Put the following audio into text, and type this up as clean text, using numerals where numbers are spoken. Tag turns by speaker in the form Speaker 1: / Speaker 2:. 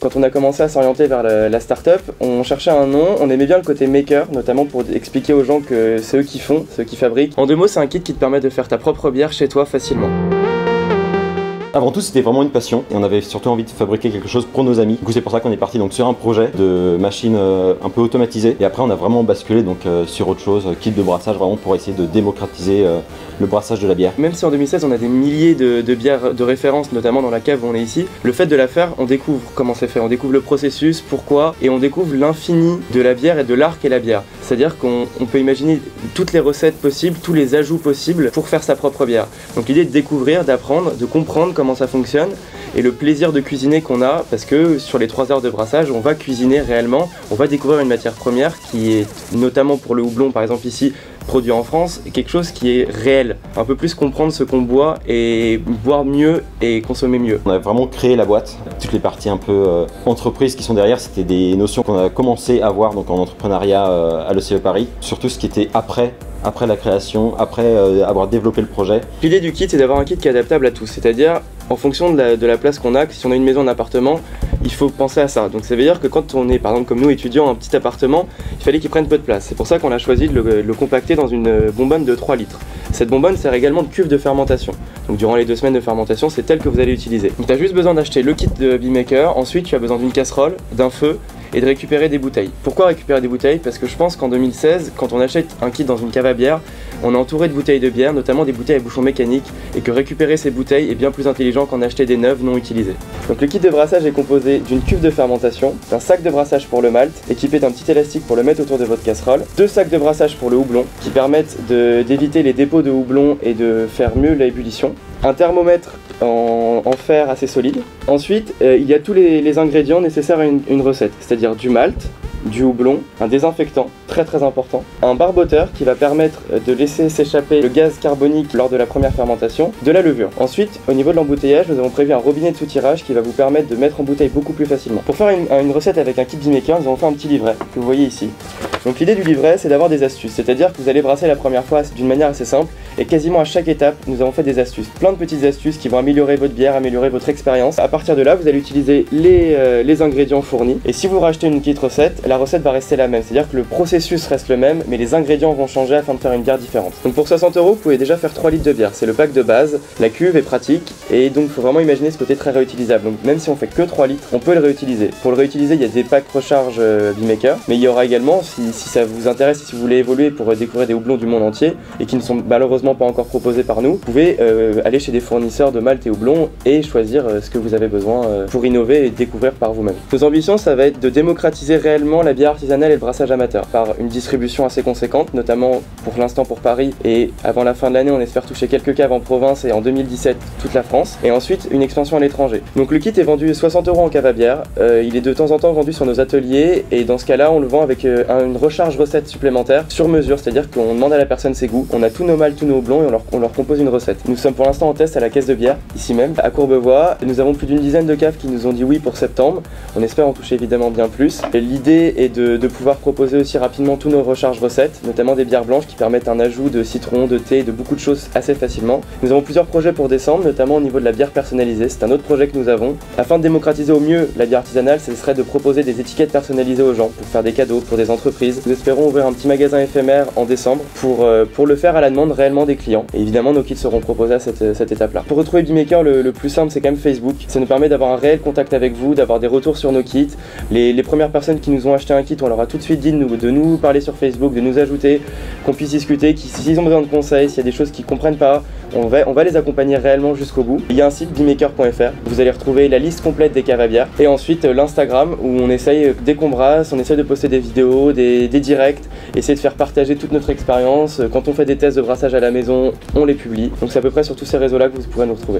Speaker 1: Quand on a commencé à s'orienter vers la start-up, on cherchait un nom, on aimait bien le côté maker, notamment pour expliquer aux gens que c'est eux qui font, c'est eux qui fabriquent. En 2 mots, c'est un kit qui te permet de faire ta propre bière chez toi facilement.
Speaker 2: Avant tout, c'était vraiment une passion et on avait surtout envie de fabriquer quelque chose pour nos amis. Du coup, c'est pour ça qu'on est parti donc sur un projet de machine un peu automatisée. Et après, on a vraiment basculé donc sur autre chose, kit de brassage, vraiment pour essayer de démocratiser le brassage de la bière.
Speaker 1: Même si en 2016, on a des milliers de bières de référence, notamment dans la cave où on est ici, le fait de la faire, on découvre comment c'est fait, on découvre le processus, pourquoi, et on découvre l'infini de la bière et de l'art qu'est la bière. C'est-à-dire qu'on peut imaginer toutes les recettes possibles, tous les ajouts possibles pour faire sa propre bière. Donc l'idée est de découvrir, d'apprendre, de comprendre comment ça fonctionne et le plaisir de cuisiner qu'on a, parce que sur les 3 heures de brassage, on va cuisiner réellement, on va découvrir une matière première qui est, notamment pour le houblon par exemple ici, produit en France, quelque chose qui est réel. Un peu plus comprendre ce qu'on boit et boire mieux et consommer mieux.
Speaker 2: On a vraiment créé la boîte. Toutes les parties un peu entreprises qui sont derrière, c'était des notions qu'on a commencé à voir donc en entrepreneuriat à l'ECE Paris. Surtout ce qui était après la création, après avoir développé le projet.
Speaker 1: L'idée du kit, c'est d'avoir un kit qui est adaptable à tous, c'est-à-dire en fonction de la place qu'on a, si on a une maison, un appartement, il faut penser à ça. Donc ça veut dire que quand on est, par exemple comme nous, étudiants, un petit appartement, il fallait qu'il prenne peu de place. C'est pour ça qu'on a choisi de le compacter dans une bonbonne de 3 litres. Cette bonbonne sert également de cuve de fermentation. Donc durant les 2 semaines de fermentation, c'est elle que vous allez utiliser. Donc tu as juste besoin d'acheter le kit de Beemaker, ensuite tu as besoin d'une casserole, d'un feu, et de récupérer des bouteilles. Pourquoi récupérer des bouteilles? Parce que je pense qu'en 2016, quand on achète un kit dans une cave à bière, on est entouré de bouteilles de bière, notamment des bouteilles à bouchon mécanique, et que récupérer ces bouteilles est bien plus intelligent qu'en acheter des neuves non utilisées. Donc le kit de brassage est composé d'une cuve de fermentation, d'un sac de brassage pour le malt, équipé d'un petit élastique pour le mettre autour de votre casserole, 2 sacs de brassage pour le houblon, qui permettent d'éviter les dépôts de houblon et de faire mieux l'ébullition, un thermomètre en fer assez solide. Ensuite, il y a tous les ingrédients nécessaires à une recette, c'est-à-dire du malt, du houblon, un désinfectant très important, un barboteur qui va permettre de laisser s'échapper le gaz carbonique lors de la première fermentation, de la levure. Ensuite, au niveau de l'embouteillage, nous avons prévu un robinet de soutirage qui va vous permettre de mettre en bouteille beaucoup plus facilement. Pour faire une recette avec un kit Beemaker, nous avons fait un petit livret que vous voyez ici. Donc l'idée du livret, c'est d'avoir des astuces, c'est-à-dire que vous allez brasser la première fois d'une manière assez simple et quasiment à chaque étape, nous avons fait des astuces, plein de petites astuces qui vont améliorer votre bière, améliorer votre expérience. À partir de là, vous allez utiliser les ingrédients fournis et si vous rachetez une kit recette, la recette va rester la même, c'est-à-dire que le processus reste le même, mais les ingrédients vont changer afin de faire une bière différente. Donc pour 60 €, vous pouvez déjà faire 3 litres de bière, c'est le pack de base, la cuve est pratique et donc il faut vraiment imaginer ce côté très réutilisable. Donc même si on fait que 3 litres, on peut le réutiliser. Pour le réutiliser, il y a des packs recharge Beemaker, mais il y aura également, si ça vous intéresse, si vous voulez évoluer pour découvrir des houblons du monde entier et qui ne sont malheureusement pas encore proposés par nous, vous pouvez aller chez des fournisseurs de malt et houblon et choisir ce que vous avez besoin pour innover et découvrir par vous-même. Nos ambitions, ça va être de démocratiser réellement la bière artisanale et le brassage amateur par une distribution assez conséquente, notamment pour l'instant pour Paris, et avant la fin de l'année on espère toucher quelques caves en province et en 2017 toute la France, et ensuite une expansion à l'étranger. Donc le kit est vendu 60 € en cave à bière, il est de temps en temps vendu sur nos ateliers et dans ce cas là on le vend avec une recharge recette supplémentaire sur mesure, c'est-à-dire qu'on demande à la personne ses goûts, on a tous nos mâles, tous nos houblons et on leur compose une recette. Nous sommes pour l'instant en test à la caisse de bière, ici même, à Courbevoie, nous avons plus d'une dizaine de caves qui nous ont dit oui pour septembre, on espère en toucher évidemment bien plus. L'idée est de pouvoir proposer aussi rapidement tous nos recharges recettes, notamment des bières blanches qui permettent un ajout de citron, de thé, de beaucoup de choses assez facilement. Nous avons plusieurs projets pour décembre, notamment au niveau de la bière personnalisée, c'est un autre projet que nous avons. Afin de démocratiser au mieux la bière artisanale, ce serait de proposer des étiquettes personnalisées aux gens, pour faire des cadeaux, pour des entreprises. Nous espérons ouvrir un petit magasin éphémère en décembre pour le faire à la demande réellement des clients. Et évidemment, nos kits seront proposés à cette étape-là. Pour retrouver Beemaker, le plus simple, c'est quand même Facebook. Ça nous permet d'avoir un réel contact avec vous, d'avoir des retours sur nos kits. Les premières personnes qui nous ont acheté un kit, on leur a tout de suite dit de nous parler sur Facebook, de nous ajouter, qu'on puisse discuter, s'ils ont besoin de conseils, s'il y a des choses qu'ils ne comprennent pas, on va les accompagner réellement jusqu'au bout. Il y a un site beemaker.fr, vous allez retrouver la liste complète des caves à bière, et ensuite l'Instagram où on essaye, dès qu'on brasse, on essaye de poster des vidéos, des directs, essayer de faire partager toute notre expérience. Quand on fait des tests de brassage à la maison, on les publie. Donc c'est à peu près sur tous ces réseaux là que vous pourrez nous retrouver.